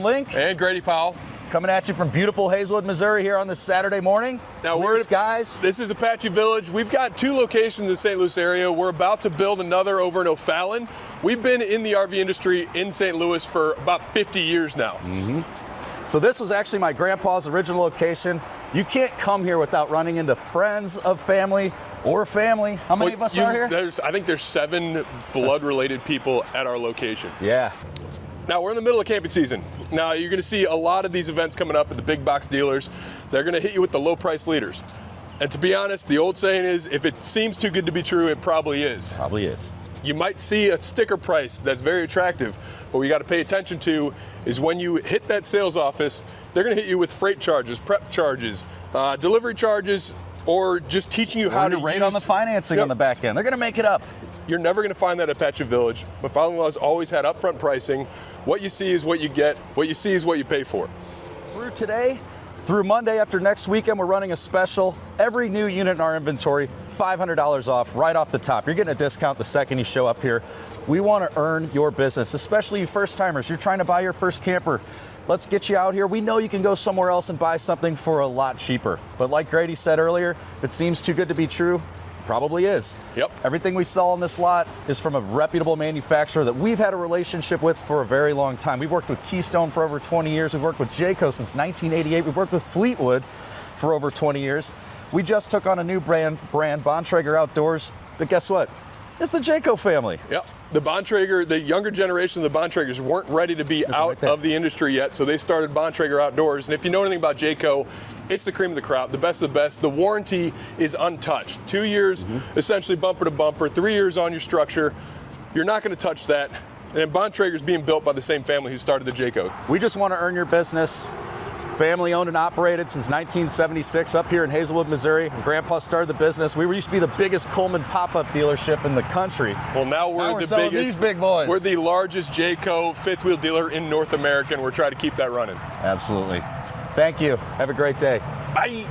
Link. And Grady Powell. Coming at you from beautiful Hazelwood, Missouri here on this Saturday morning. Now this is Apache Village. We've got 2 locations in the St. Louis area. We're about to build another over in O'Fallon. We've been in the RV industry in St. Louis for about 50 years now. So this was actually my grandpa's original location. You can't come here without running into friends of family or family. How many of us are here? I think there's 7 blood-related people at our location. Yeah. Now we're in the middle of camping season. Now you're gonna see a lot of these events coming up at the big box dealers. They're gonna hit you with the low price leaders. And to be honest, the old saying is, if it seems too good to be true, it probably is. Probably is. You might see a sticker price that's very attractive, but what you gotta pay attention to is when you hit that sales office, they're gonna hit you with freight charges, prep charges, delivery charges, or just teaching you how to rate on the financing on the back end. They're gonna make it up. You're never gonna find that at Apache Village. My father-in-law's always had upfront pricing. What you see is what you get. What you see is what you pay for. Through today, through Monday after next weekend, we're running a special. Every new unit in our inventory, $500 off right off the top. You're getting a discount the second you show up here. We wanna earn your business, especially you first timers. You're trying to buy your first camper. Let's get you out here. We know you can go somewhere else and buy something for a lot cheaper. But like Grady said earlier, if it seems too good to be true, it probably is. Yep. Everything we sell on this lot is from a reputable manufacturer that we've had a relationship with for a very long time. We've worked with Keystone for over 20 years. We've worked with Jayco since 1988. We've worked with Fleetwood for over 20 years. We just took on a new brand, Bontrager Outdoors. But guess what? It's the Jayco family. Yep. The Bontrager, the younger generation of the Bontragers weren't ready to be out of the industry yet, so they started Bontrager Outdoors. And if you know anything about Jayco, it's the cream of the crop, the best of the best. The warranty is untouched. 2 years, essentially bumper to bumper, 3 years on your structure. You're not going to touch that. And Bontrager's being built by the same family who started the Jayco. We just want to earn your business. Family owned and operated since 1976 up here in Hazelwood, Missouri. Grandpa started the business. We used to be the biggest Coleman pop-up dealership in the country. Well, now we're the biggest. These big boys. We're the largest Jayco fifth wheel dealer in North America, and we're trying to keep that running. Absolutely. Thank you. Have a great day. Bye.